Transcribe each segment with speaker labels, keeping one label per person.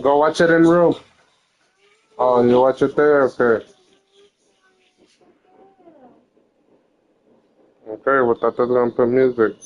Speaker 1: Go watch it in room. Oh, you watch it there? Okay. Okay, well, Tata's gonna put music.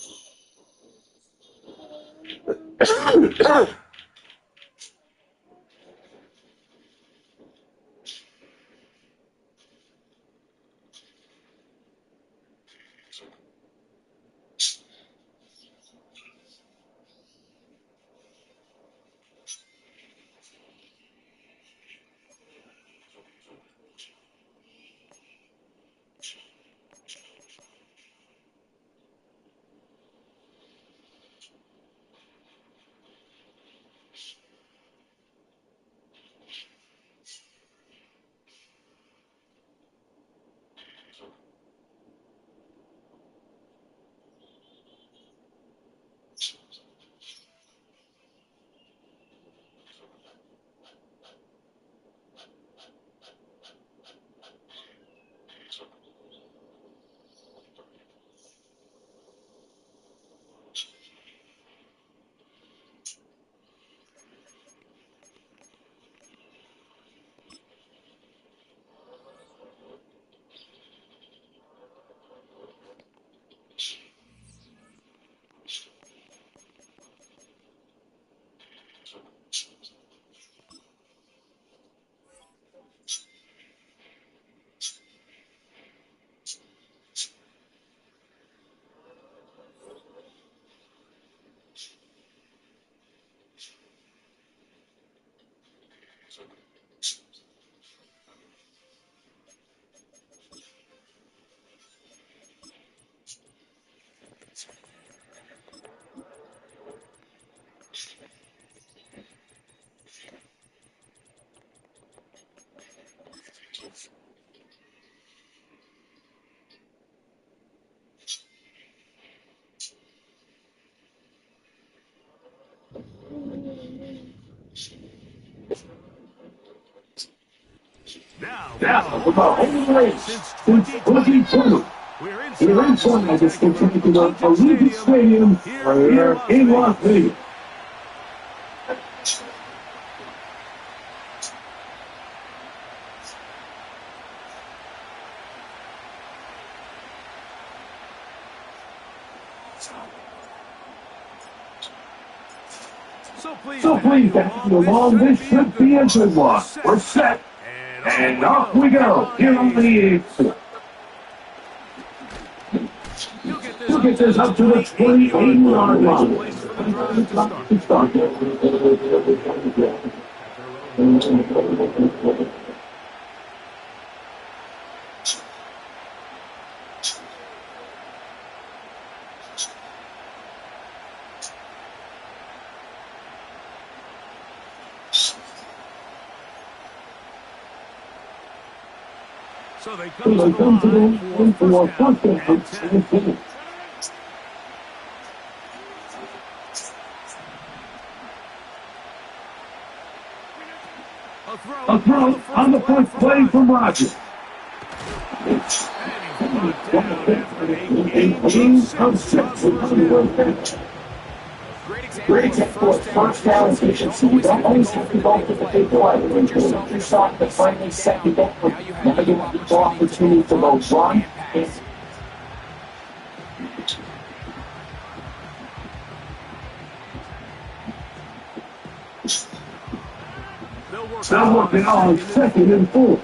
Speaker 2: Now, about home race since 2020. We're inside the Centennial Allegiant Stadium here in Las Vegas. So please, after along this should be a good one. We're set. And off we go, here on the 8th. We'll get this up to the 28-yard line. So they come to the line for a touchdown and 10. A throw on the first play from Rodgers. Great example of first down efficiency. You don't always have to go for the big play. When you're shot, but finally second down. Now you have the opportunity to go run. Still working on 2nd and 4.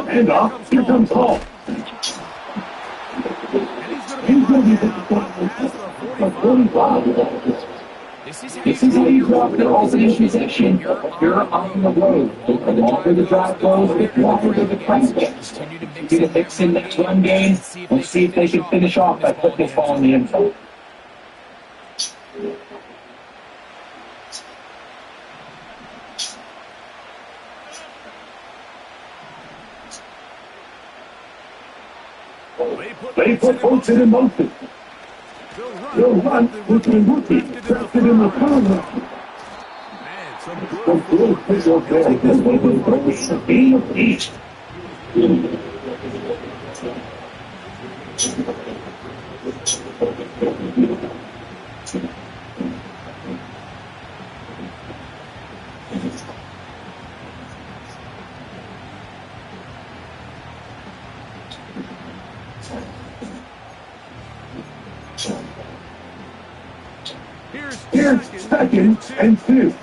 Speaker 2: And off, here comes Hall. He's going to be the 45. This is how you drop the opening position. You're on the road. The longer the drive goes, the longer the price gets. Continue to mix in that run game. We'll see if they can finish off by putting this ball in the end zone. They put folks in motion. They'll run with the rookie drafted in the corner. Some good visual there. This way with Brooks to be east.
Speaker 3: Here's second and 2.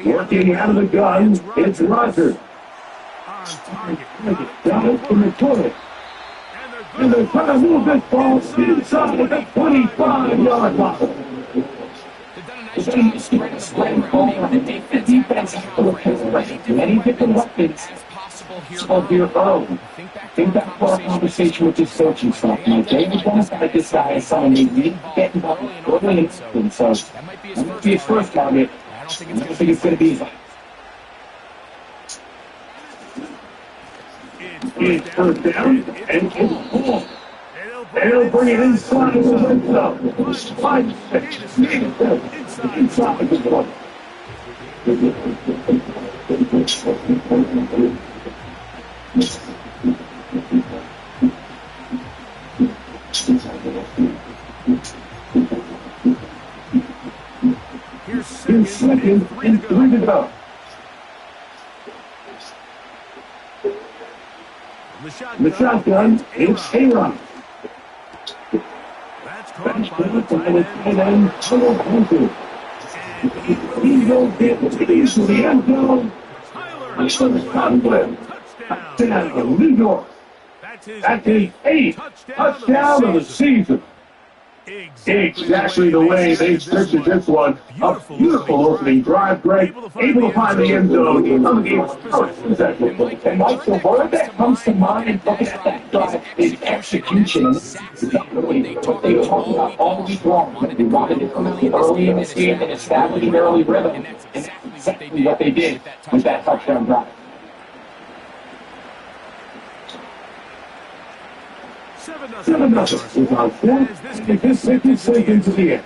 Speaker 3: Working out of the gun, it's Roger.
Speaker 2: On target.
Speaker 3: Got it from the toilet. And they're trying to move this ball inside the 25-yard line.
Speaker 2: They've done a nice job spreading the ball around, making the defense have to account for many different weapons as possible here
Speaker 3: Of your own. Think back to our conversation with this coaching stuff. My David wants like this guy is someone who needs to get involved early in, so
Speaker 2: that might be
Speaker 3: his first target.
Speaker 2: I don't think
Speaker 3: I don't think it's going to be easy. It's first down, and it's full. They'll bring it inside of the red zone. 5, 6, 8, inside the one. Here's second and 3 to go. The shotgun, it's A-Rod. That's caught by the tight end, Hunter. He will get to the end zone. Tyler Conklin. Touchdown, New York. That's his 8th touchdown of the season. Exactly the way they scripted this one. A beautiful opening drive, Greg. Able to find the end zone on the game's first possession. And like the word that comes to mind looking at that drive is execution. Exactly what they talked about all week long. They wanted to come early in this game and establish an early rhythm. And that's exactly what they did with that touchdown drive. 7-0 is our fourth, and this into the end.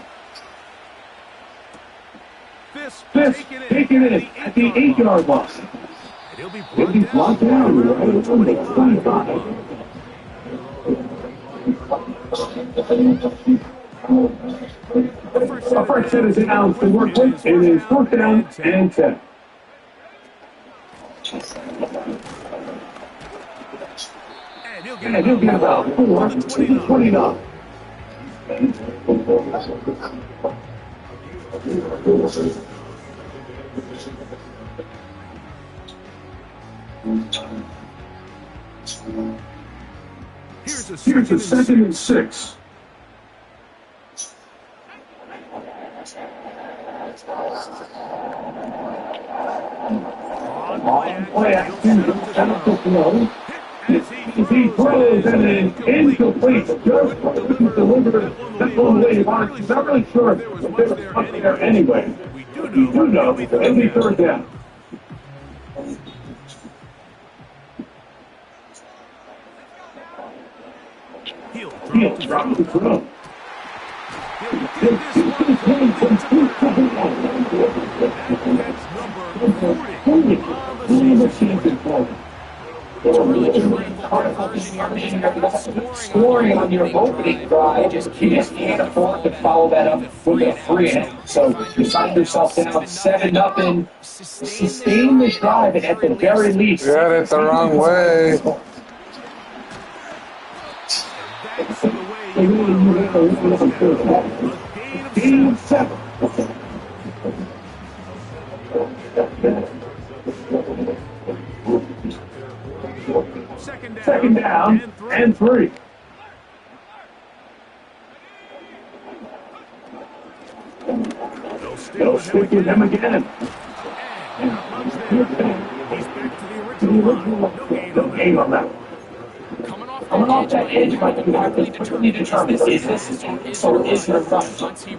Speaker 3: Fisk taking it at the 8-yard line. He'll be brought down right at the 25. The first set is announced to work with. It is fourth down and 10. And he'll get about 4 to 29. Here's a second and 6. On play action, set up the flow. He throws and it's incomplete. Just delivered that little wave on. He's not really sure if there was a there anyway. You do know it'll be third down. He'll drop the throw. It's a really critical conversion here. Scoring on your opening drive, you just can't afford to follow that up with a free and so you find yourself down 7-0. Sustain the drive and at the very least.
Speaker 1: You got it the wrong way.
Speaker 3: Game 7. Second down and 3. They'll stick with him again. No gain on that. Coming off that edge, Mike, you have to quickly determine, is this or is there a run?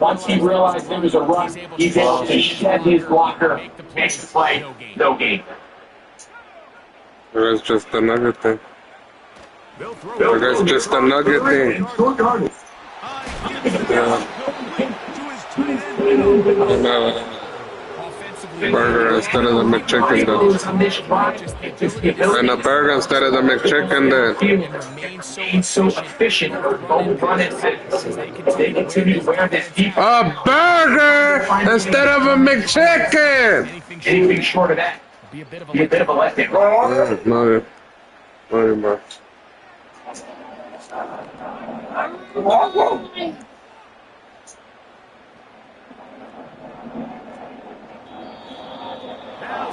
Speaker 3: Once he realized there was a run, he's able to shed his blocker, make the play, no gain.
Speaker 1: It was just a nugget thing. It was just a nugget thing. Burger instead of the McChicken, though. And a burger instead of the McChicken, then.
Speaker 2: Remain so efficient over running fast as they continue to wear this defense.
Speaker 1: A burger instead of a McChicken!
Speaker 2: Anything short of that be a bit of a letdown.
Speaker 1: No, bro.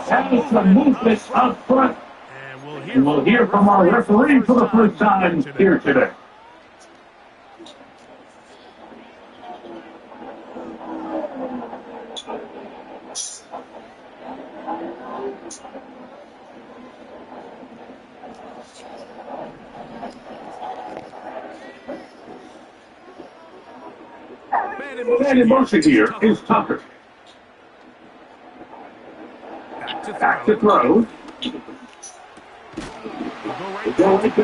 Speaker 3: Having some movement up front. And we'll hear from our referee for the first time here today. Man in motion here is Tucker. Back to throw. He's going to be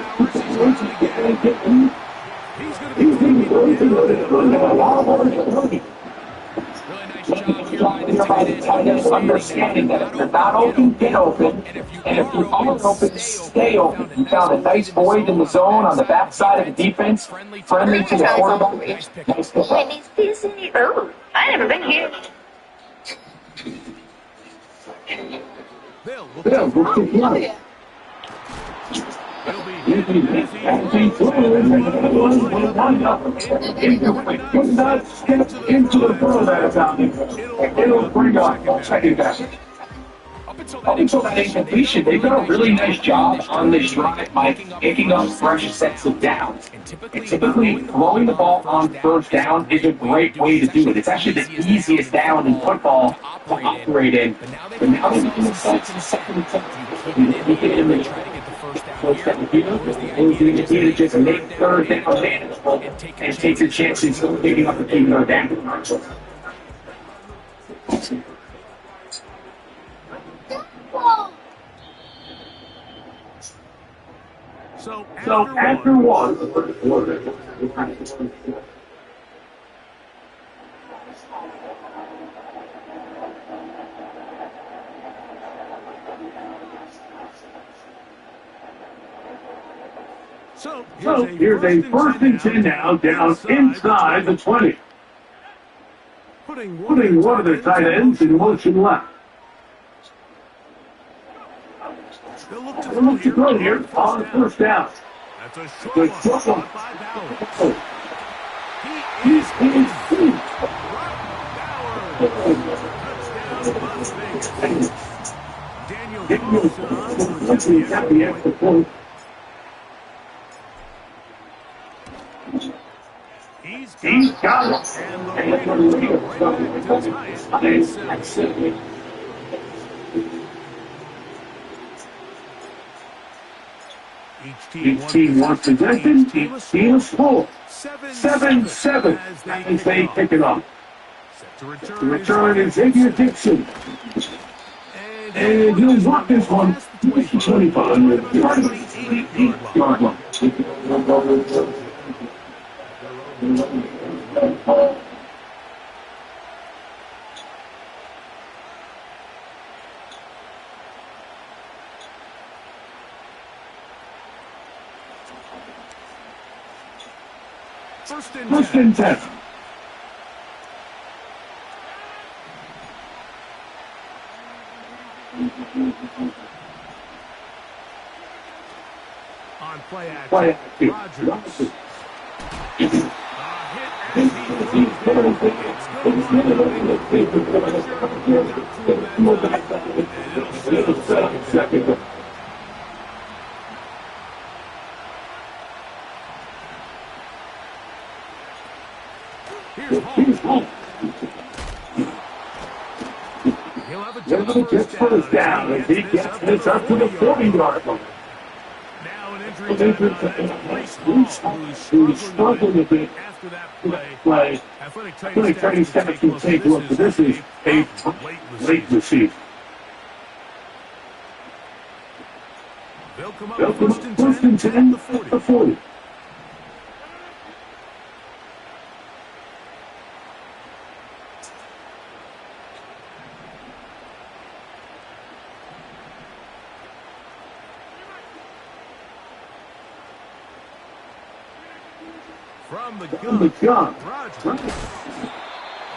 Speaker 3: understanding that if you're not open, get open. And if you are open, stay open. You found a nice void in the zone on the backside of the defense, friendly to the quarterback. Nice pick.
Speaker 4: Oh, I've never been here.
Speaker 3: Bill, we'll take one. Into the throw that time. It'll bring up second down. Up until that incompletion, they've done a really nice job on this drive by picking up fresh sets of downs. And typically, throwing the ball on first down is a great way to do it. It's actually the easiest down in football to operate in. But now they're doing sets in second attempt. You get in the first down here, and you need to just make third down manageable and take your chances of picking up the third down. So after one. So here's a first and 10 now, down inside the 20. Putting one of the tight ends in motion left. They'll look to throw here on the first down. That's a short one. He's deep. Daniel got the extra point. He's got it. And each team wants possession. Each team is full. 7-7 as they pick it up. The return is Xavier Dixon. And he'll drop this one. 25. Yard line. First and 10.
Speaker 5: On play action, Rogers.
Speaker 3: Here's home. He'll have a just first down as he gets this up to the 40-yard line.
Speaker 5: Now an injury
Speaker 3: who's struggled a bit after that play. Athletic training staff can take a look, but this is a late receiver.
Speaker 5: They'll come
Speaker 3: up first and 10 at the 40.
Speaker 5: From the
Speaker 3: From the
Speaker 5: gun,
Speaker 3: gun.
Speaker 5: Rodgers.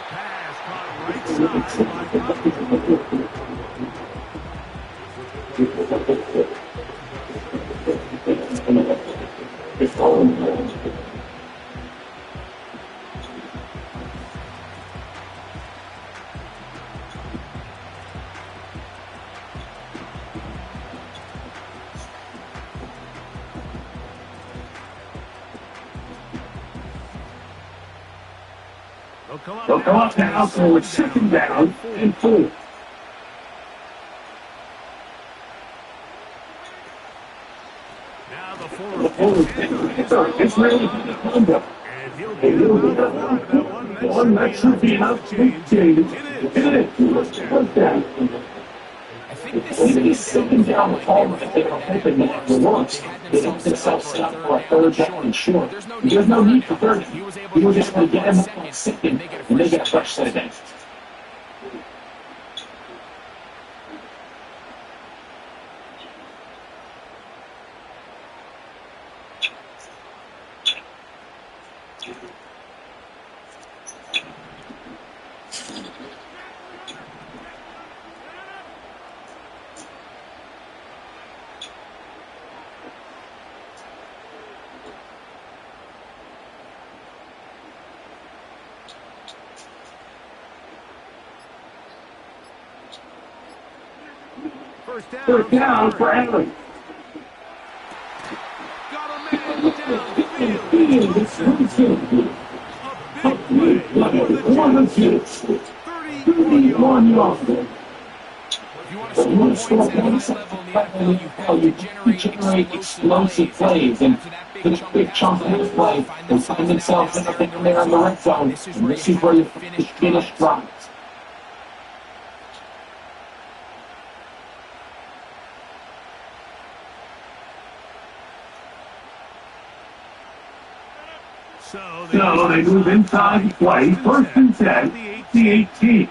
Speaker 5: Pass caught right side by Rodgers.
Speaker 3: They'll come up now for a second down and 4.
Speaker 5: Now the
Speaker 3: The
Speaker 5: forward
Speaker 3: forward it's really the combo.
Speaker 5: and he'll get about 4 out of that one.
Speaker 3: That should be enough to change. It is. First down.
Speaker 2: I think
Speaker 3: This second down call that they were hoping that would work. They had themselves set up for a third down and short. There's no need for third. He was just going to get him on second, and they get a fresh set of downs. Third down for Henry.
Speaker 5: Got a man downfield.
Speaker 3: It's more than 31 yards.
Speaker 2: If you want to score points at a high level in the NFL, you have to generate explosive plays. And for the big chunk of this play, they find themselves in there in the red zone. And this is where you finish drives.
Speaker 5: So
Speaker 3: they move inside the play. First and 10, the 18.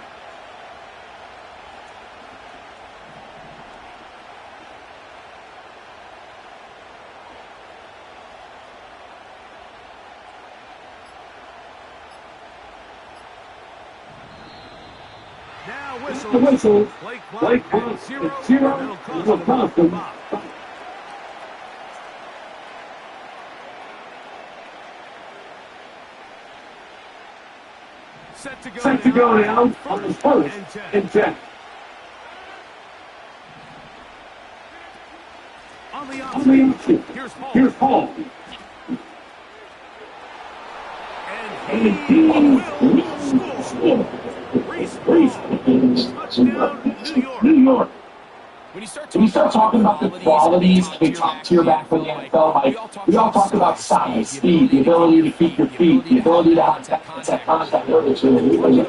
Speaker 5: now
Speaker 3: The whistle.
Speaker 5: Play
Speaker 3: Play
Speaker 5: clock
Speaker 3: clock
Speaker 5: at 0.
Speaker 3: at 0.
Speaker 5: It'll cost them a ball.
Speaker 3: Set to go now on the first and 10.
Speaker 5: On the
Speaker 3: On the option. Here's Paul. And he will score. Touchdown, New York.
Speaker 2: When
Speaker 3: you start talking about the qualities of a top-tier back for the NFL, like, we all talk about size, speed, the ability to keep your feet, the ability to have that contact early. When you're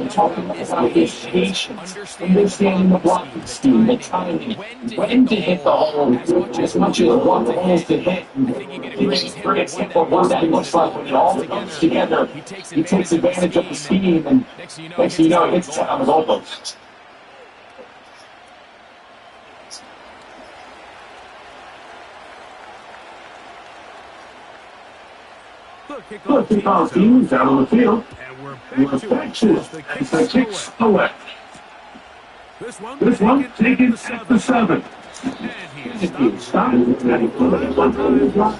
Speaker 3: talking about his patience, understanding the blocking scheme, the timing, when to hit the hole, as much as what the holes to hit. It's a great example of what that looks like when it all comes together. He takes advantage of the scheme, and next thing you know, he hits it on his elbow. Look, kickoff team down on the field. And we're back to it as the kicks away. This one taken at the 7. And he stopped. And he put it on the block.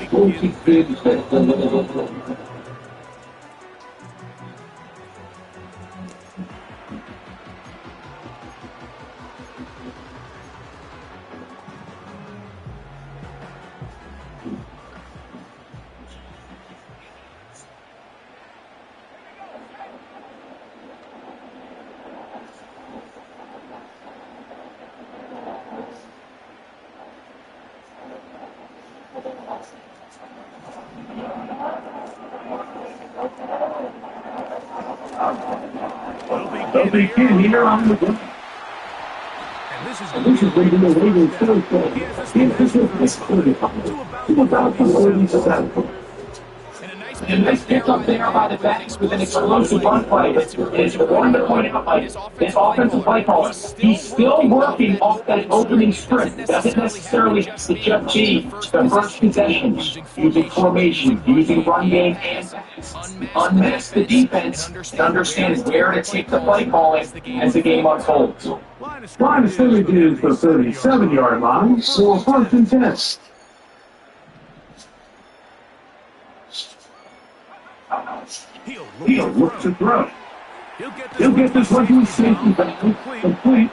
Speaker 3: They'll begin here on the ground. And this is leading the way to third play. This is this quarter to about the 47. And this pickup there by the backs with an explosive run play. It's important to point out, like, this offensive play caller, he's still working off that opening script. It doesn't necessarily have to just be the first possession. Using formation, using run game and pass. Unmask the defense and understand where to take the play calling as the game unfolds.
Speaker 5: Line
Speaker 3: of scrimmage is the 37-yard line for first and 10. He'll look to throw. He'll get this one to his safety back complete.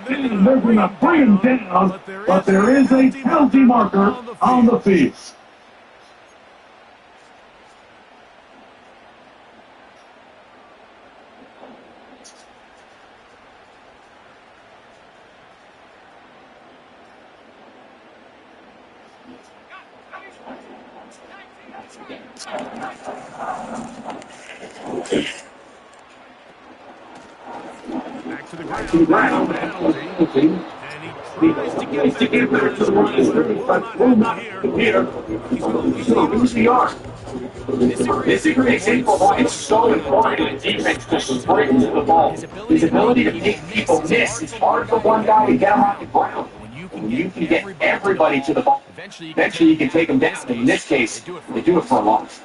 Speaker 3: And they're going to bring him down, but there is a penalty marker on the field.
Speaker 5: Back to the ground. And he tries to get back to the line, but will not here.
Speaker 3: So who's the arc? This is an example of why it's so important in defense to sprint to the ball. His ability to make people miss is hard for one guy to get him off the ground. When you can get everybody to the ball, eventually you can take them down. In this case, they do it for a loss.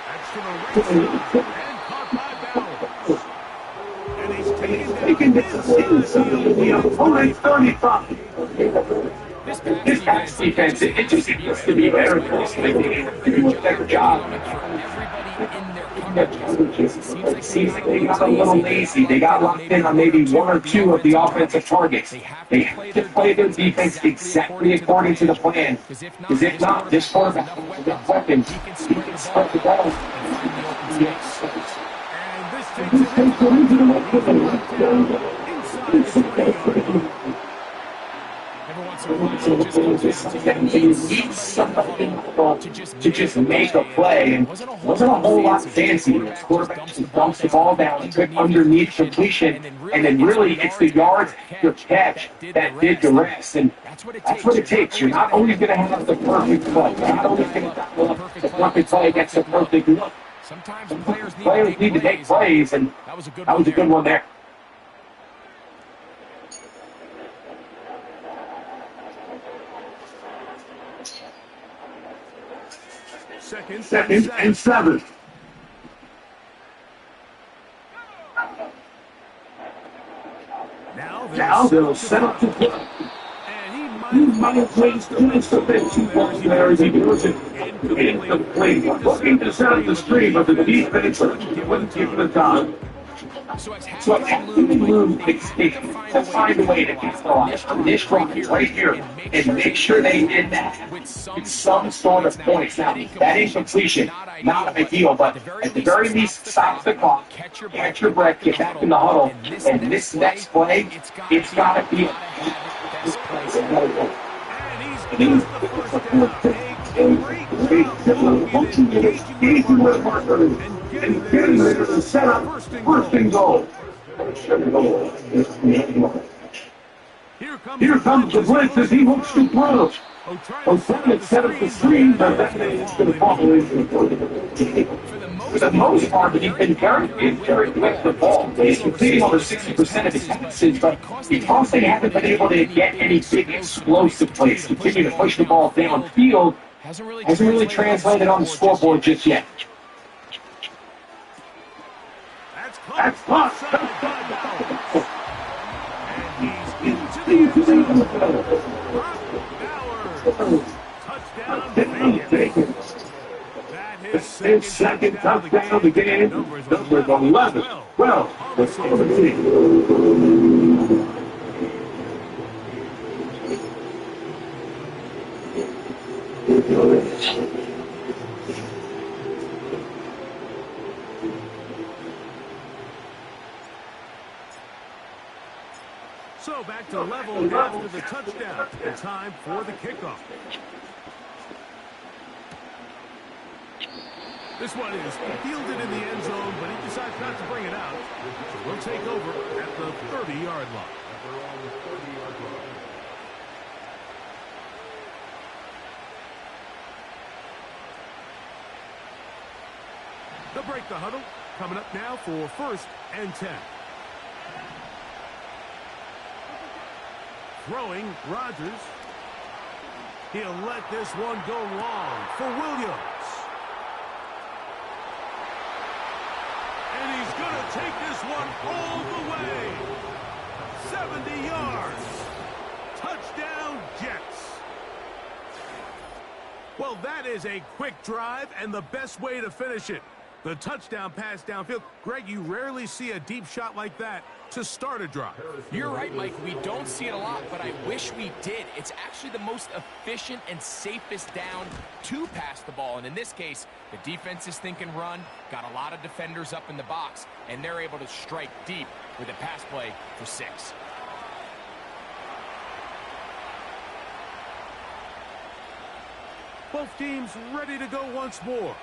Speaker 5: That's to the race and caught by Bell. And he's taken down
Speaker 3: the opponent's 35. This pass defense, it just needs to be better. They do a better job. It seems like they got a little lazy. They got locked in on maybe one or two of the offensive targets. They have to play their defense exactly according to the plan. Because if not, this quarterback has enough weapons. He can spread the ball.
Speaker 5: And this takes it into the inside the 20-yard line. Every once in a while,
Speaker 3: you need somebody to just make a play. And wasn't a whole lot fancy. The quarterback just dumps the ball down and quick underneath completion. And then really, it's the yards after catch that did the rest. And that's what it takes. You're not always going to have the perfect play. You're not always going to have the perfect play against a perfect look.
Speaker 2: Sometimes
Speaker 3: Players need to make plays, and
Speaker 2: that was a good
Speaker 3: one there.
Speaker 5: Second and 7.
Speaker 3: Now they'll set up to play.
Speaker 5: And he
Speaker 3: might have placed a bit too close there as he goes incomplete. Looking to set up the screen, but the defense wouldn't give him the time. So it's having room to find a way to capitalize on this run right here and make sure they did that with some sort of points. Now, that incompletion, not a big deal, but at the very least, stop the clock, catch your breath, get back in the huddle, and this next play, it's got to be and getting there to set up first and goal. Here comes the blitz as he looks to throw. O'Brien set up the screen, but that is going to fall in. For the most part, he's been very quick with the ball. He's completing over 60% of his passes, but because they haven't been able to get any big explosive plays, continue to push the ball downfield, hasn't really translated on the scoreboard just yet.
Speaker 5: That's caught. And he's into the touchdown.
Speaker 3: That's his second touchdown of the game. Number 11. Well, let's go to the team.
Speaker 5: So back to level after the touchdown. And time for the kickoff. This one is fielded in the end zone, but he decides not to bring it out. So we'll take over at the 30-yard line. They'll break the huddle. Coming up now for 1st and 10. Throwing, Rodgers. He'll let this one go long for Williams. And he's going to take this one all the way. 70 yards. Touchdown, Jets. Well, that is a quick drive and the best way to finish it. The touchdown pass downfield. Greg, you rarely see a deep shot like that to start a drive.
Speaker 6: You're right, Mike. We don't see it a lot, but I wish we did. It's actually the most efficient and safest down to pass the ball. And in this case, the defense is thinking run, got a lot of defenders up in the box, and they're able to strike deep with a pass play for 6.
Speaker 5: Both teams ready to go once more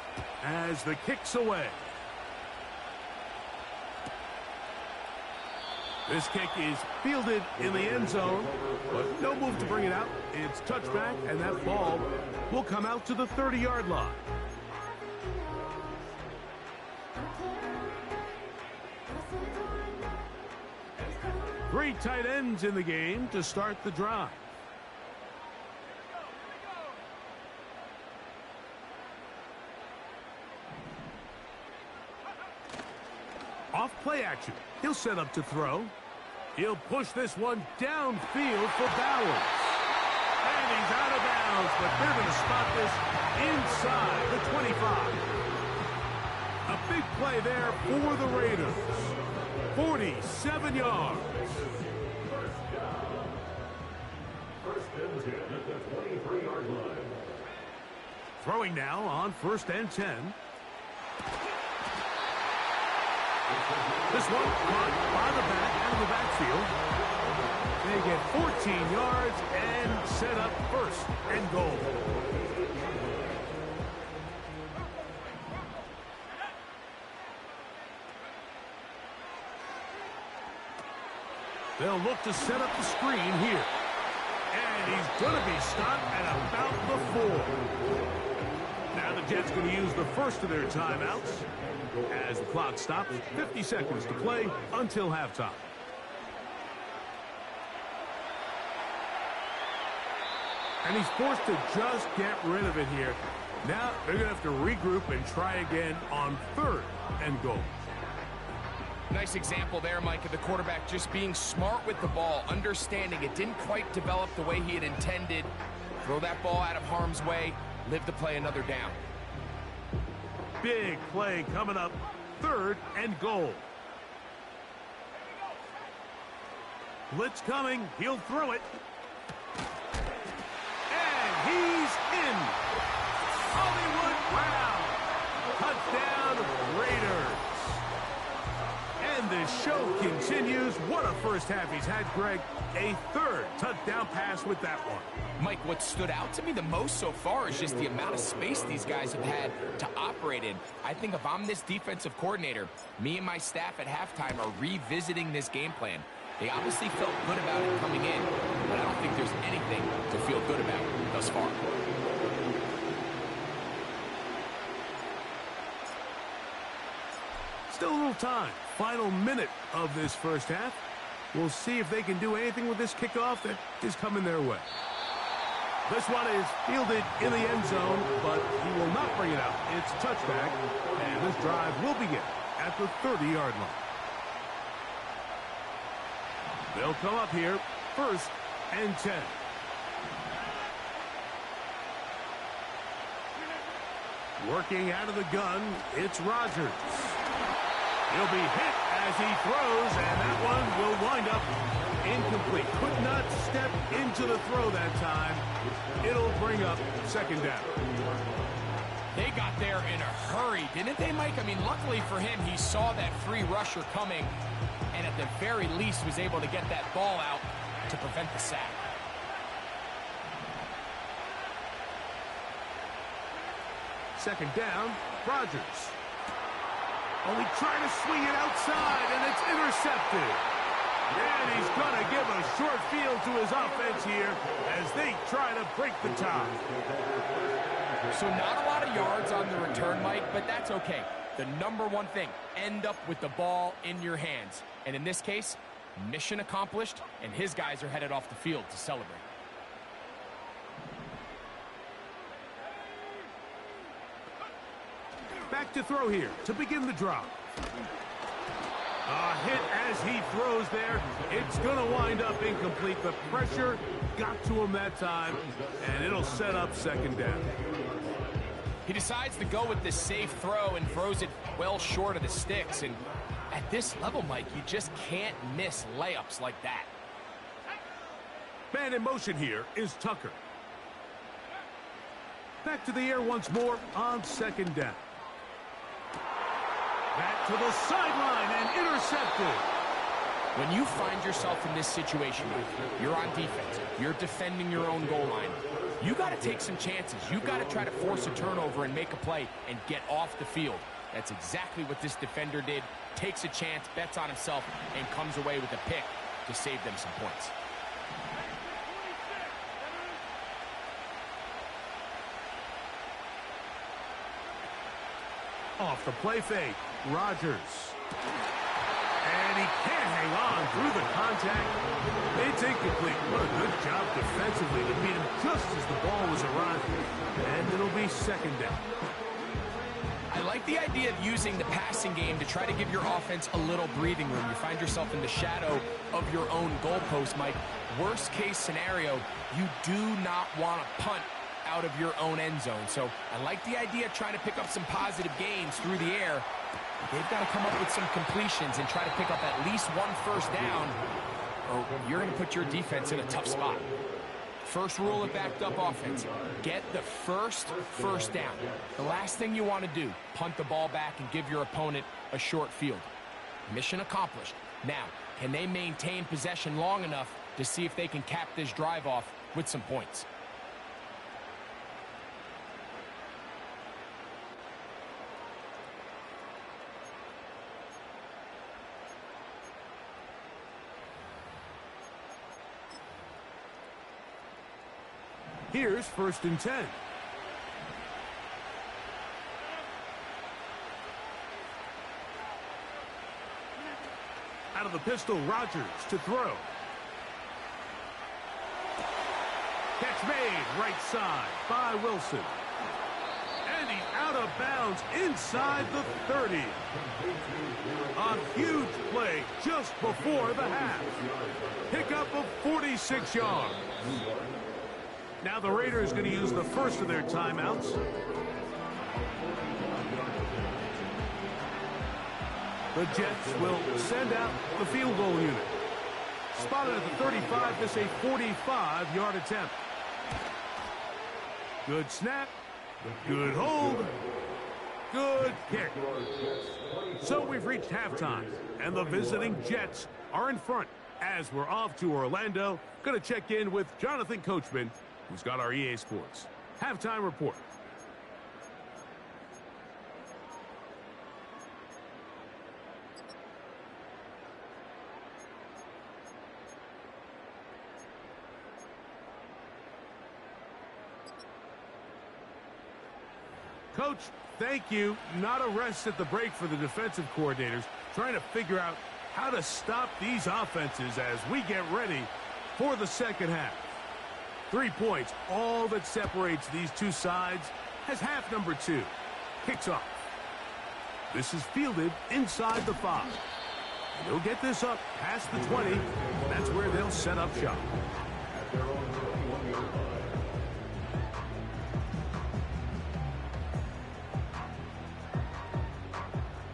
Speaker 5: as the kick's away. This kick is fielded in the end zone, but no move to bring it out. It's touchback, and that ball will come out to the 30-yard line. Three tight ends in the game to start the drive. Off play action. He'll set up to throw. He'll push this one downfield for Bowers. And he's out of bounds, but they're going to spot this inside the 25. A big play there for the Raiders. 47 yards. Throwing now on 1st and 10. This one caught by the back out of the backfield. They get 14 yards and set up 1st and goal. They'll look to set up the screen here. And he's going to be stopped at about the 4. Now the Jets going to use the first of their timeouts. As the clock stops, 50 seconds to play until halftime. And he's forced to just get rid of it here. Now they're going to have to regroup and try again on 3rd and goal.
Speaker 6: Nice example there, Mike, of the quarterback just being smart with the ball, understanding it didn't quite develop the way he had intended. Throw that ball out of harm's way, live to play another down.
Speaker 5: Big play coming up, 3rd and goal. Blitz coming, he'll throw it. And he's in. Hollywood Brown. Touchdown, Raiders. And the show continues. What a first half he's had, Greg. A 3rd touchdown pass with that one.
Speaker 6: Mike, what stood out to me the most so far is just the amount of space these guys have had to operate in. I think if I'm this defensive coordinator, me and my staff at halftime are revisiting this game plan. They obviously felt good about it coming in, but I don't think there's anything to feel good about thus far.
Speaker 5: Still a little time. Final minute of this first half. We'll see if they can do anything with this kickoff that is coming their way. This one is fielded in the end zone, but he will not bring it out. It's a touchback, and this drive will begin at the 30-yard line. They'll come up here, 1st and 10. Working out of the gun, it's Rodgers. He'll be hit as he throws, and that one will wind up incomplete. Could not step into the throw that time. It'll bring up 2nd down.
Speaker 6: They got there in a hurry, didn't they, Mike? I mean, luckily for him, he saw that free rusher coming, and at the very least was able to get that ball out to prevent the sack.
Speaker 5: Second down, Rodgers. Only trying to swing it outside, and it's intercepted. And he's going to give a short field to his offense here as they try to break the tie.
Speaker 6: So not a lot of yards on the return, Mike, but that's okay. The number one thing, end up with the ball in your hands. And in this case, mission accomplished, and his guys are headed off the field to celebrate.
Speaker 5: Back to throw here to begin the drive. A hit as he throws there. It's going to wind up incomplete. The pressure got to him that time, and it'll set up second down.
Speaker 6: He decides to go with this safe throw and throws it well short of the sticks. And at this level, Mike, you just can't miss layups like that.
Speaker 5: Man in motion here is Tucker. Back to the air once more on second down. Back to the sideline and intercepted.
Speaker 6: When you find yourself in this situation, you're on defense, you're defending your own goal line, you got to take some chances. You got to try to force a turnover and make a play and get off the field. That's exactly what this defender did. Takes a chance, bets on himself, and comes away with a pick to save them some points.
Speaker 5: Off the play fake, Rodgers. And he can't hang on through the contact. It's incomplete. What a good job defensively to beat him just as the ball was arriving. And it'll be second down.
Speaker 6: I like the idea of using the passing game to try to give your offense a little breathing room. You find yourself in the shadow of your own goalpost, Mike. Worst case scenario, you do not want to punt out of your own end zone. So I like the idea of trying to pick up some positive gains through the air. They've got to come up with some completions and try to pick up at least one first down, or you're going to put your defense in a tough spot. First rule of backed up offense, get the first down. The last thing you want to do, punt the ball back and give your opponent a short field. Mission accomplished. Now, can they maintain possession long enough to see if they can cap this drive off with some points?
Speaker 5: Here's 1st and 10. Out of the pistol, Rodgers to throw. Catch made right side by Wilson. And he's out of bounds inside the 30. A huge play just before the half. Pickup of 46 yards. Now the Raiders going to use the first of their timeouts. The Jets will send out the field goal unit. Spotted at the 35, this a 45-yard attempt. Good snap, good hold, good kick. So we've reached halftime, and the visiting Jets are in front as we're off to Orlando. Going to check in with Jonathan Coachman, who's got our EA Sports halftime report. Coach, thank you. Not a rest at the break for the defensive coordinators, trying to figure out how to stop these offenses as we get ready for the second half. 3 points, all that separates these two sides, as half number 2 kicks off. This is fielded inside the 5. They'll get this up past the 20. That's where they'll set up shop.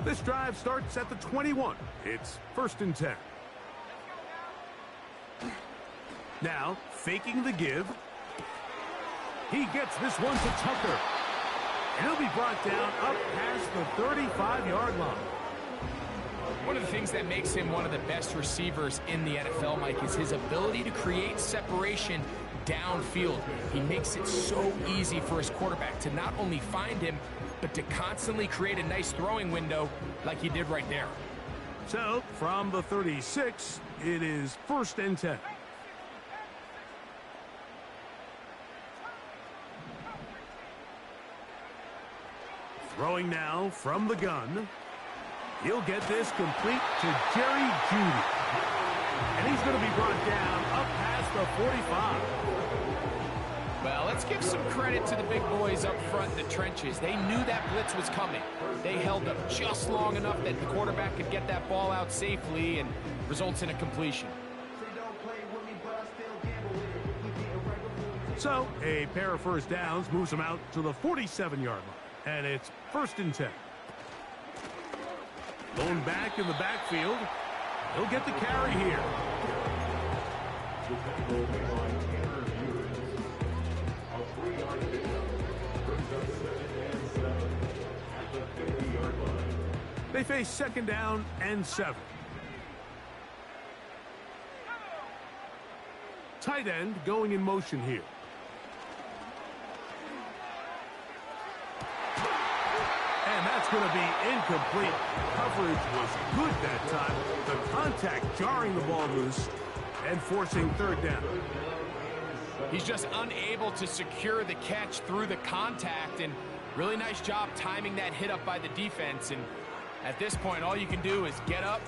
Speaker 5: This drive starts at the 21. It's 1st and 10. Now, faking the give. He gets this one to Tucker. And he'll be brought down up past the 35-yard line.
Speaker 6: One of the things that makes him one of the best receivers in the NFL, Mike, is his ability to create separation downfield. He makes it so easy for his quarterback to not only find him, but to constantly create a nice throwing window like he did right there.
Speaker 5: So, from the 36, it is 1st and 10. Throwing now from the gun. He'll get this complete to Jerry Jeudy. And he's going to be brought down up past the 45.
Speaker 6: Well, let's give some credit to the big boys up front in the trenches. They knew that blitz was coming. They held up just long enough that the quarterback could get that ball out safely and results in a completion.
Speaker 5: So, a pair of first downs moves them out to the 47-yard line. And it's 1st and 10. Going back in the backfield. He'll get the carry here. They face 2nd down and 7. Tight end going in motion here. And that's going to be incomplete. Coverage was good that time. The contact jarring the ball loose and forcing 3rd down.
Speaker 6: He's just unable to secure the catch through the contact, and really nice job timing that hit up by the defense. And at this point, all you can do is get up,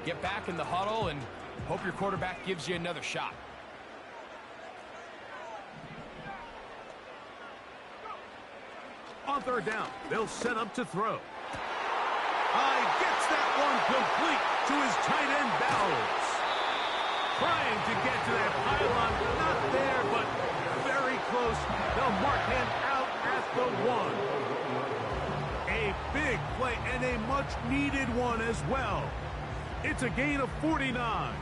Speaker 6: get back in the huddle, and hope your quarterback gives you another shot.
Speaker 5: On 3rd down, they'll set up to throw. Gets that one complete to his tight end, Bowles. Trying to get to that pylon, not there, but very close. They'll mark him out at the 1. A big play and a much-needed one as well. It's a gain of 49.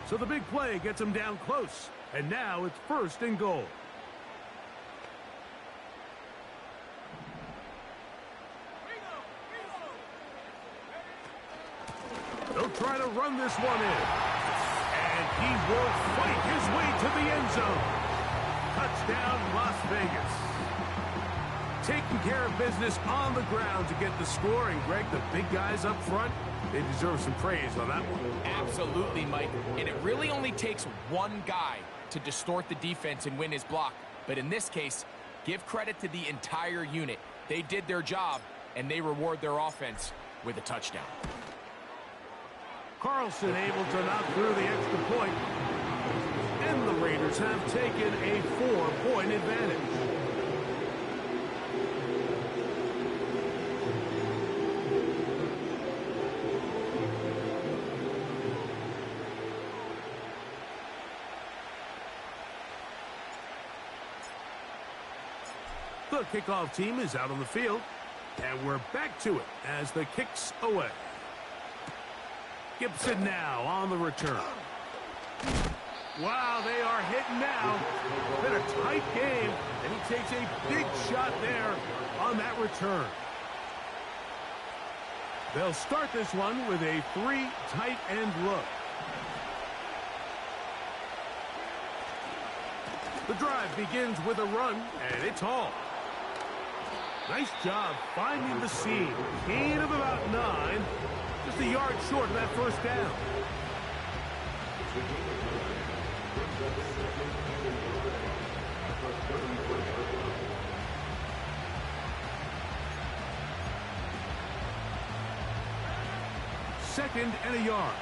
Speaker 5: So the big play gets him down close, and now it's 1st and goal. They'll try to run this one in. And he will fight his way to the end zone. Touchdown, Las Vegas. Taking care of business on the ground to get the score. And, Greg, the big guys up front, they deserve some praise on that one.
Speaker 6: Absolutely, Mike. And it really only takes one guy to distort the defense and win his block. But in this case, give credit to the entire unit. They did their job, and they reward their offense with a touchdown.
Speaker 5: Carlson able to knock through the extra point. And the Raiders have taken a 4-point advantage. The kickoff team is out on the field. And we're back to it as the kick's away. Gibson now on the return. Wow, they are hitting now. Been a tight game, and he takes a big shot there on that return. They'll start this one with a 3 tight end look. The drive begins with a run, and it's all. Nice job finding the seam. Gain of about 9. Just a yard short of that 1st down. Second and a yard.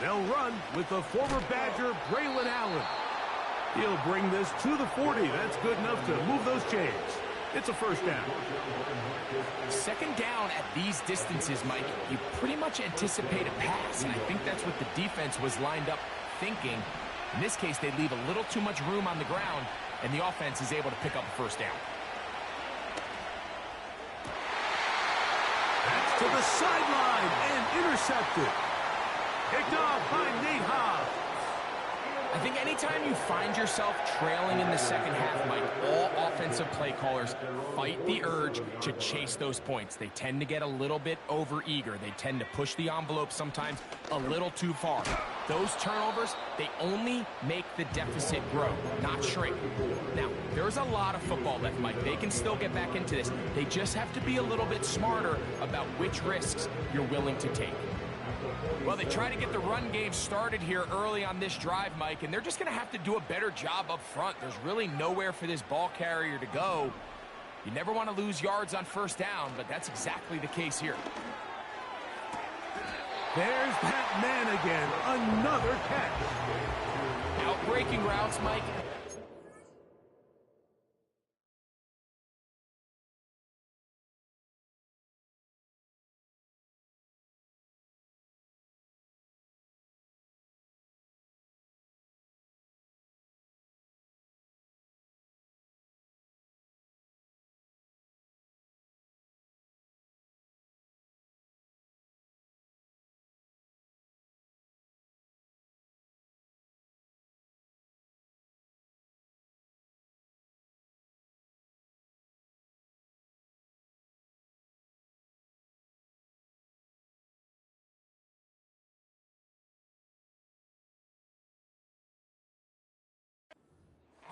Speaker 5: They'll run with the former Badger, Braylon Allen. He'll bring this to the 40. That's good enough to move those chains. It's a 1st down.
Speaker 6: 2nd down at these distances, Mike, you pretty much anticipate a pass, and I think that's what the defense was lined up thinking. In this case, they leave a little too much room on the ground, and the offense is able to pick up a 1st down.
Speaker 5: That's to the sideline and intercepted. Picked off by Nate Hobbs.
Speaker 6: I think anytime you find yourself trailing in the 2nd half, Mike, all offensive play callers fight the urge to chase those points. They tend to get a little bit overeager. They tend to push the envelope sometimes a little too far. Those turnovers, they only make the deficit grow, not shrink. Now, there's a lot of football left, Mike. They can still get back into this. They just have to be a little bit smarter about which risks you're willing to take. Well, they try to get the run game started here early on this drive, Mike, and they're just going to have to do a better job up front. There's really nowhere for this ball carrier to go. You never want to lose yards on first down, but that's exactly the case here.
Speaker 5: There's that man again. Another catch.
Speaker 6: Out-breaking routes, Mike.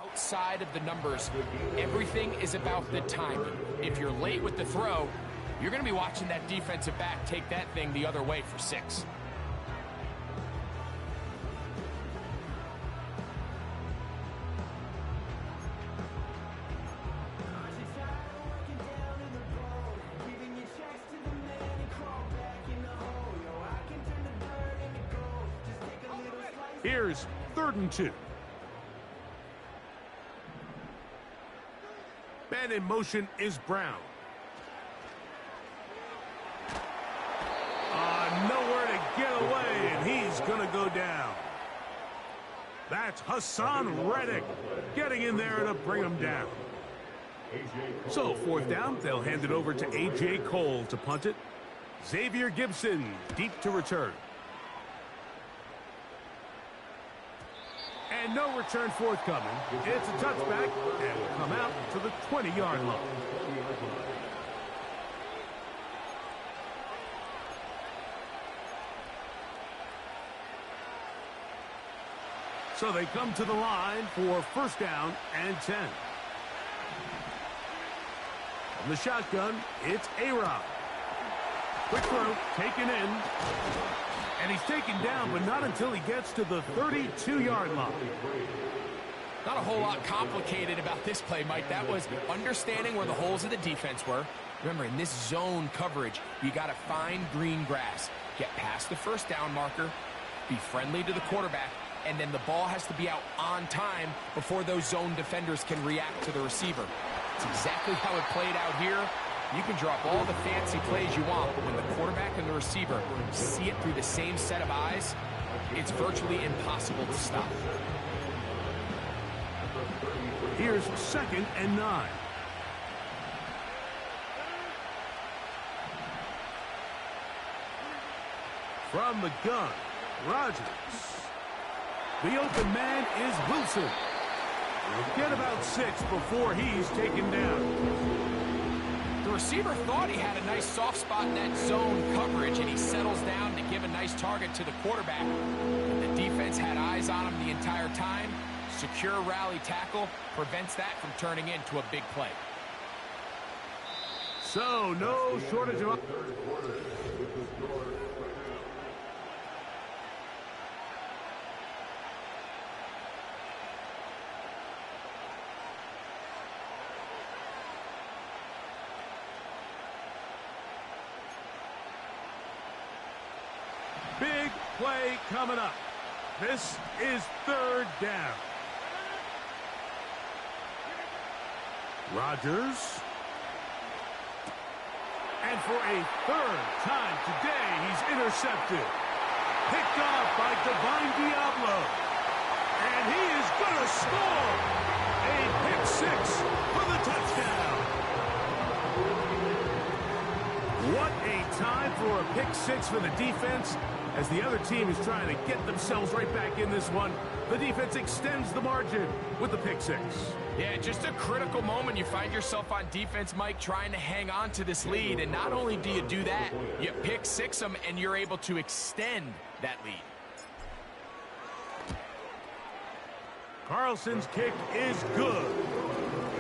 Speaker 6: Outside of the numbers, everything is about the timing. If you're late with the throw, you're going to be watching that defensive back take that thing the other way for 6.
Speaker 5: Here's 3rd and 2. Man in motion is Brown. Nowhere to get away, and he's going to go down. That's Hassan Reddick getting in there to bring him down. So 4th down, they'll hand it over to A.J. Cole to punt it. Xavier Gibson deep to return. And no return forthcoming. It's a touchback and will come out to the 20-yard line. So they come to the line for 1st down and 10. From the shotgun, it's A-Rod. Quick throw, taken in. And he's taken down, but not until he gets to the 32-yard line.
Speaker 6: Not a whole lot complicated about this play, Mike. That was understanding where the holes of the defense were. Remember, in this zone coverage, you got to find green grass. Get past the 1st down marker, be friendly to the quarterback, and then the ball has to be out on time before those zone defenders can react to the receiver. It's exactly how it played out here. You can drop all the fancy plays you want, but when the quarterback and the receiver see it through the same set of eyes, it's virtually impossible to stop.
Speaker 5: Here's 2nd and 9. From the gun, Rodgers. The open man is Wilson. He'll get about 6 before he's taken down.
Speaker 6: The receiver thought he had a nice soft spot in that zone coverage, and he settles down to give a nice target to the quarterback. And the defense had eyes on him the entire time. Secure rally tackle prevents that from turning into a big play.
Speaker 5: So, no shortage of... Big play coming up. This is 3rd down. Rodgers. And for a 3rd time today, he's intercepted. Picked off by Divine Diablo. And he is going to score. A pick 6 for the touchdown. What a time for a pick 6 for the defense. As the other team is trying to get themselves right back in this one, the defense extends the margin with the pick 6.
Speaker 6: Yeah, just a critical moment. You find yourself on defense, Mike, trying to hang on to this lead. And not only do you do that, you pick 6 them, and you're able to extend that lead.
Speaker 5: Carlson's kick is good.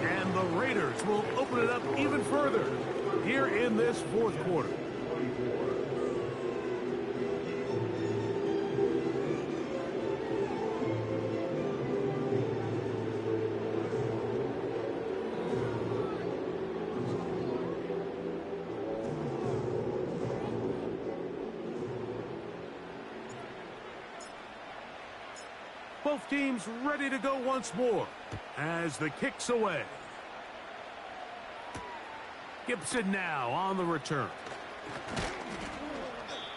Speaker 5: And the Raiders will open it up even further here in this fourth quarter. Both teams ready to go once more as the kick's away. Gibson now on the return.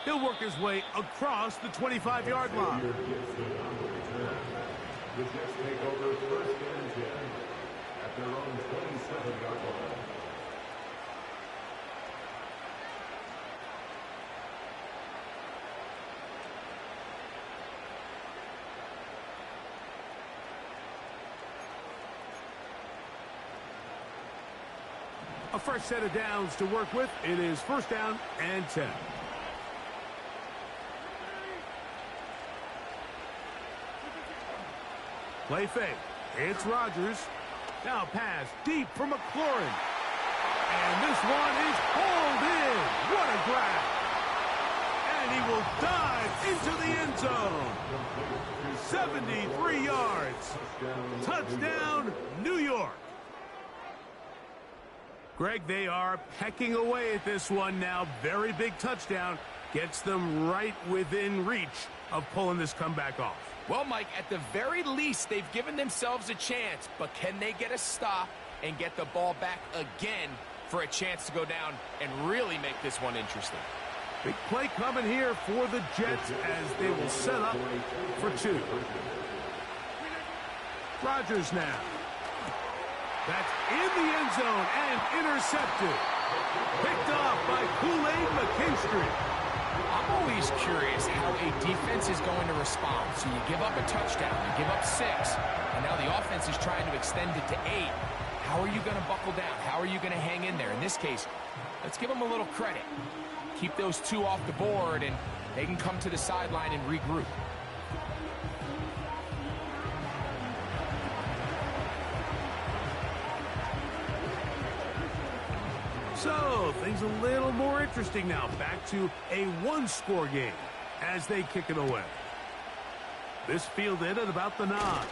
Speaker 5: He'll work his way across the 25-yard line.
Speaker 2: The Jets take over first and 10 at their own 27-yard line.
Speaker 5: A fresh set of downs to work with. It is first down and 10. Play fake. It's Rodgers. Now pass deep for McLaurin. And this one is hauled in. What a grab. And he will dive into the end zone. 73 yards. Touchdown, New York. Greg, they are pecking away at this one now. Very big touchdown. Gets them right within reach of pulling this comeback off.
Speaker 6: Well, Mike, at the very least, they've given themselves a chance, but can they get a stop and get the ball back again for a chance to go down and really make this one interesting?
Speaker 5: Big play coming here for the Jets as they will set up for two. Rodgers now. That's in the end zone and intercepted. Picked off by Kool-Aid McKinstry.
Speaker 6: I'm always curious how a defense is going to respond. So you give up a touchdown, you give up 6, and now the offense is trying to extend it to 8. How are you going to buckle down? How are you going to hang in there? In this case, let's give them a little credit. Keep those 2 off the board, and they can come to the sideline and regroup.
Speaker 5: So, things a little more interesting now. Back to a one-score game as they kick it away. This fielded at about the 9.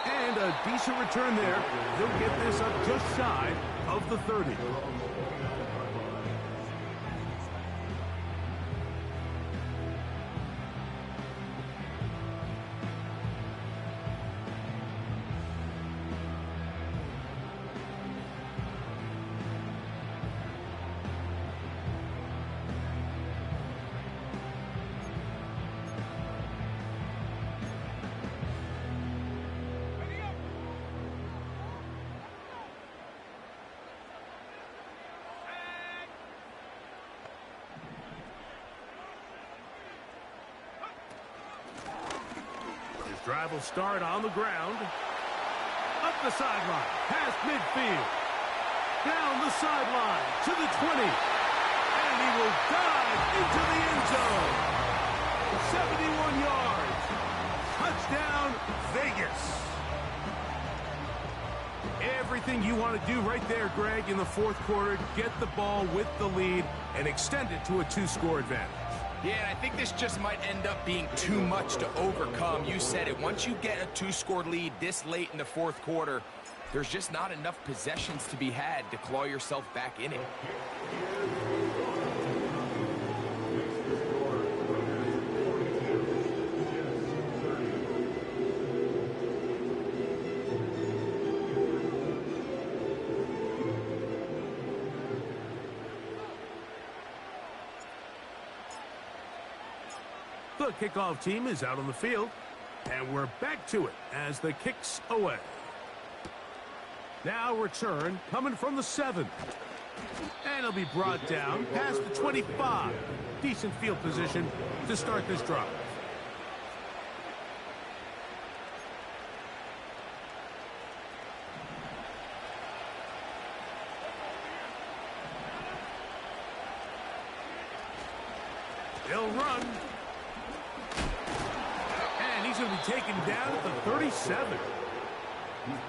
Speaker 5: And a decent return there. They'll get this up just shy of the 30. Drive will start on the ground. Up the sideline, past midfield. Down the sideline to the 20. And he will dive into the end zone. 71 yards. Touchdown, Vegas. Everything you want to do right there, Greg, in the fourth quarter. Get the ball with the lead and extend it to a 2-score advantage.
Speaker 6: Yeah, and I think this just might end up being too much to overcome. You said it. Once you get a 2-score lead this late in the fourth quarter, there's just not enough possessions to be had to claw yourself back in it.
Speaker 5: The kickoff team is out on the field, and we're back to it as the kick's away. Now return coming from the 7. And it'll be brought down past the 25. Decent field position to start this drive. He'll run. And he's he's going to be taken down at the 37.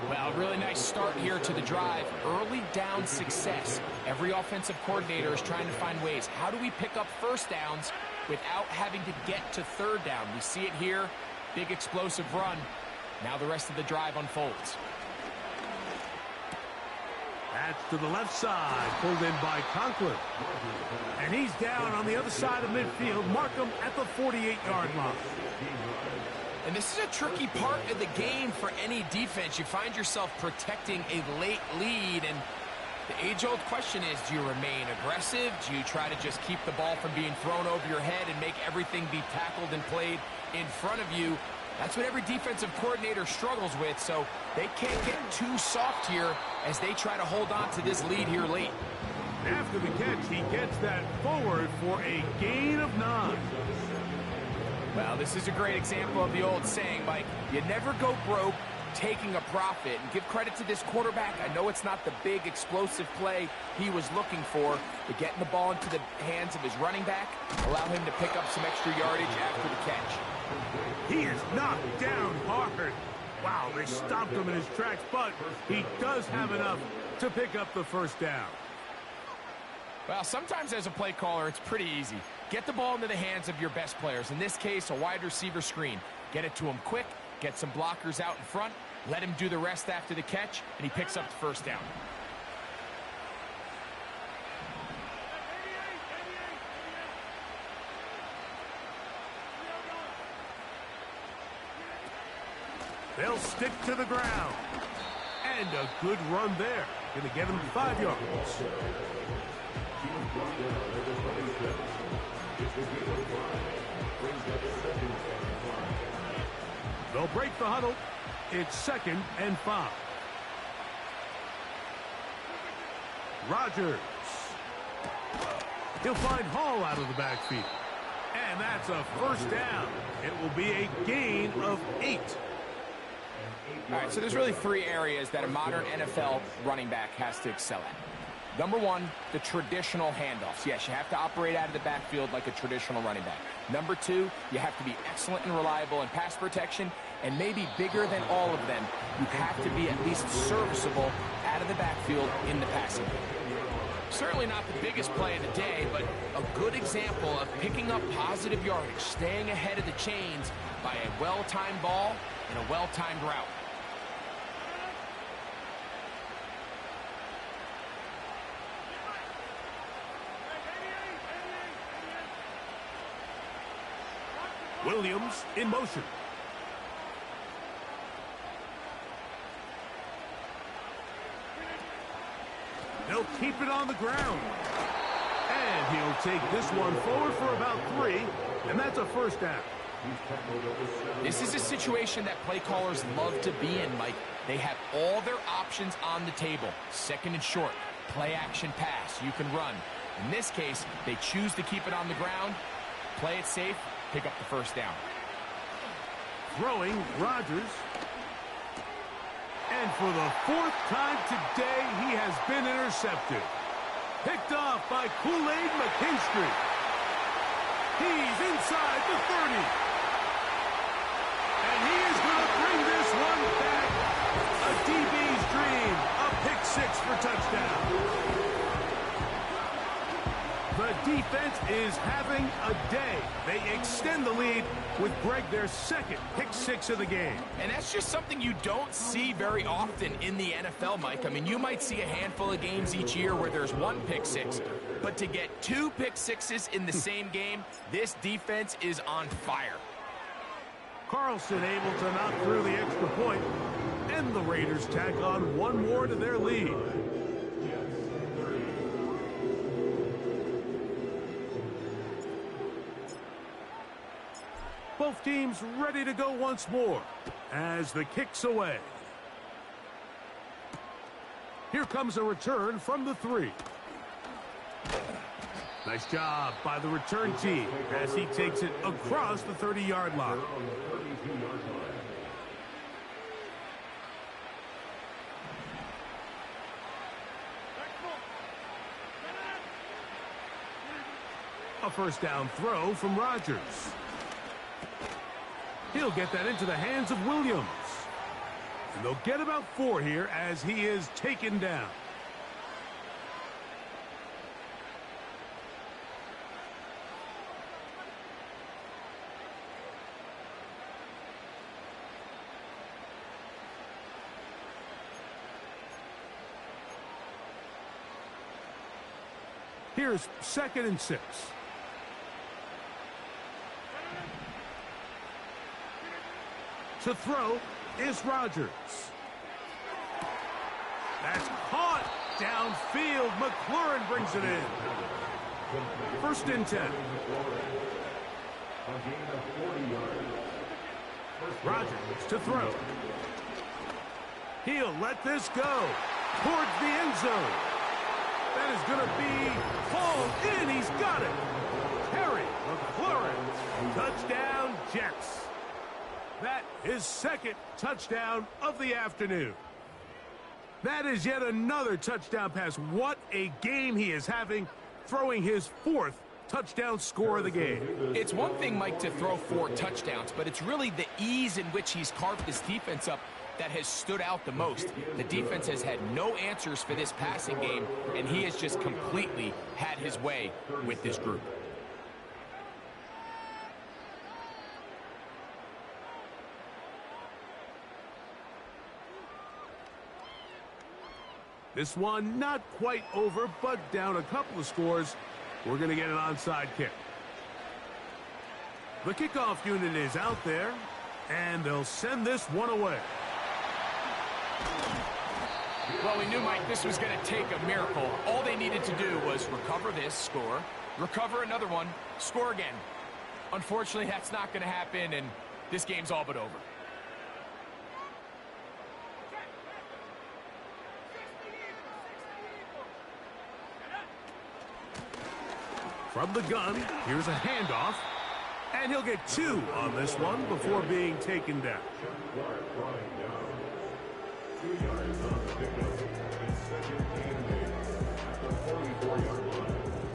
Speaker 6: Well, really nice start here to the drive. Early down success. Every offensive coordinator is trying to find ways. How do we pick up first downs without having to get to third down? We see it here. Big explosive run. Now the rest of the drive unfolds.
Speaker 5: That's to the left side, pulled in by Conklin. And he's down on the other side of midfield. Mark him at the 48-yard line.
Speaker 6: And this is a tricky part of the game for any defense. You find yourself protecting a late lead, and the age-old question is, do you remain aggressive? Do you try to just keep the ball from being thrown over your head and make everything be tackled and played in front of you? That's what every defensive coordinator struggles with, so they can't get too soft here as they try to hold on to this lead here late.
Speaker 5: After the catch, he gets that forward for a gain of 9.
Speaker 6: Well, this is a great example of the old saying, Mike, you never go broke taking a profit. And give credit to this quarterback. I know it's not the big explosive play he was looking for, but getting the ball into the hands of his running back, allow him to pick up some extra yardage after the catch.
Speaker 5: He is knocked down hard. Wow, they stopped him in his tracks, but he does have enough to pick up the first down.
Speaker 6: Well, sometimes as a play caller, it's pretty easy. Get the ball into the hands of your best players. In this case, a wide receiver screen. Get it to him quick, get some blockers out in front, let him do the rest after the catch, and he picks up the first down.
Speaker 5: They'll stick to the ground. And a good run there. Going to get him 5 yards. They'll break the huddle. It's 2nd and 5. Rodgers. He'll find Hall out of the backfield. And that's a first down. It will be a gain of 8.
Speaker 6: All right, so there's really 3 areas that a modern NFL running back has to excel at. Number 1, the traditional handoffs. Yes, you have to operate out of the backfield like a traditional running back. Number 2, you have to be excellent and reliable in pass protection, and maybe bigger than all of them, you have to be at least serviceable out of the backfield in the passing game. Certainly not the biggest play of the day, but a good example of picking up positive yardage, staying ahead of the chains by a well-timed ball and a well-timed route.
Speaker 5: Williams in motion. They'll keep it on the ground. And he'll take this one forward for about 3, and that's a first down.
Speaker 6: This is a situation that play callers love to be in, Mike. They have all their options on the table. 2nd and short, play action pass, you can run. In this case, they choose to keep it on the ground, play it safe, pick up the first down.
Speaker 5: Throwing, Rodgers. And for the 4th time today, he has been intercepted. Picked off by Kool-Aid McKinstry. He's inside the 30. And he is going to bring this one back. A DB's dream. A pick 6 for touchdown. The defense is having a day. They extend the lead with Greg their 2nd pick 6 of the game.
Speaker 6: And that's just something you don't see very often in the NFL, Mike. I mean, you might see a handful of games each year where there's 1 pick 6. But to get 2 pick 6s in the same game, this defense is on fire.
Speaker 5: Carlson able to knock through the extra point. And the Raiders tack on 1 more to their lead. Both teams ready to go once more as the kick's away. Here comes a return from the 3. Nice job by the return team as he takes it across the 30-yard line. A first down throw from Rodgers. He'll get that into the hands of Williams. And they'll get about 4 here as he is taken down. Here's 2nd and 6. To throw is Rodgers. That's caught downfield. McLaurin brings it in. 1st and 10. Rodgers to throw. He'll let this go towards the end zone. That is going to be hauled in. He's got it. Terry McLaurin. Touchdown, Jets. That is 2nd touchdown of the afternoon. That is yet another touchdown pass. What a game he is having, throwing his 4th touchdown score of the game.
Speaker 6: It's one thing, Mike, to throw 4 touchdowns, but it's really the ease in which he's carved this defense up that has stood out the most. The defense has had no answers for this passing game, and he has just completely had his way with this group.
Speaker 5: This one not quite over, but down a couple of scores. We're going to get an onside kick. The kickoff unit is out there, and they'll send this one away.
Speaker 6: Well, we knew, Mike, this was going to take a miracle. All they needed to do was recover this, score, recover another one, score again. Unfortunately, that's not going to happen, and this game's all but over.
Speaker 5: From the gun, here's a handoff, and he'll get 2 on this one before being taken down.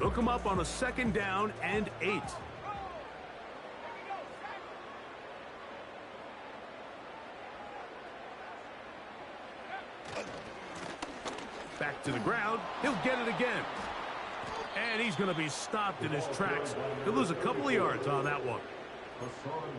Speaker 5: Hook him up on a 2nd down and 8. Back to the ground. He'll get it again. And he's going to be stopped in his tracks. He'll lose a couple of yards on that one.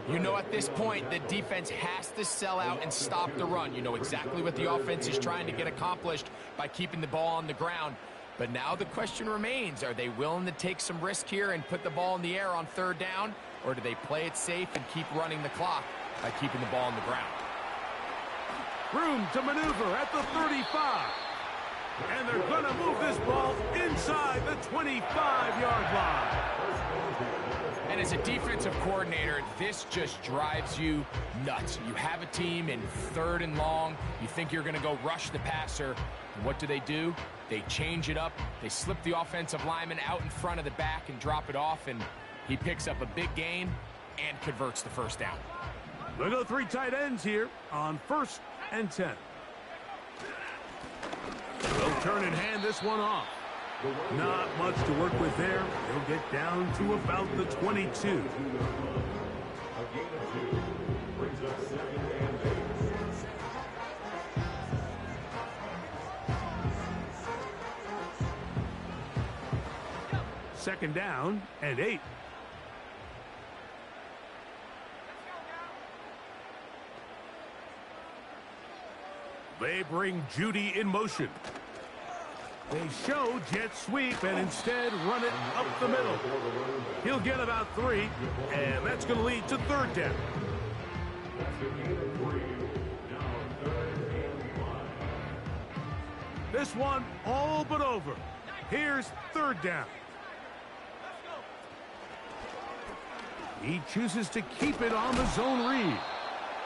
Speaker 6: You know, at this point, the defense has to sell out and stop the run. You know exactly what the offense is trying to get accomplished by keeping the ball on the ground. But now the question remains, are they willing to take some risk here and put the ball in the air on 3rd down? Or do they play it safe and keep running the clock by keeping the ball on the ground?
Speaker 5: Room to maneuver at the 35. And they're going to move this ball inside the 25-yard line.
Speaker 6: And as a defensive coordinator, this just drives you nuts. You have a team in 3rd and long. You think you're going to go rush the passer. And what do? They change it up. They slip the offensive lineman out in front of the back and drop it off. And he picks up a big gain and converts the 1st down.
Speaker 5: They'll go 3 tight ends here on 1st and 10. They'll turn and hand this one off. Not much to work with there. He'll get down to about the 22. Second down and 8. They bring Judy in motion. They show jet sweep and instead run it up the middle. He'll get about 3, and that's going to lead to 3rd down. This one all but over. Here's 3rd down. He chooses to keep it on the zone read.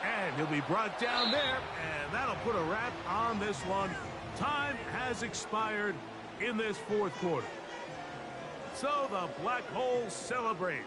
Speaker 5: And he'll be brought down there, and that'll put a wrap on this one. Time has expired in this 4th quarter. So the Black Hole celebrates.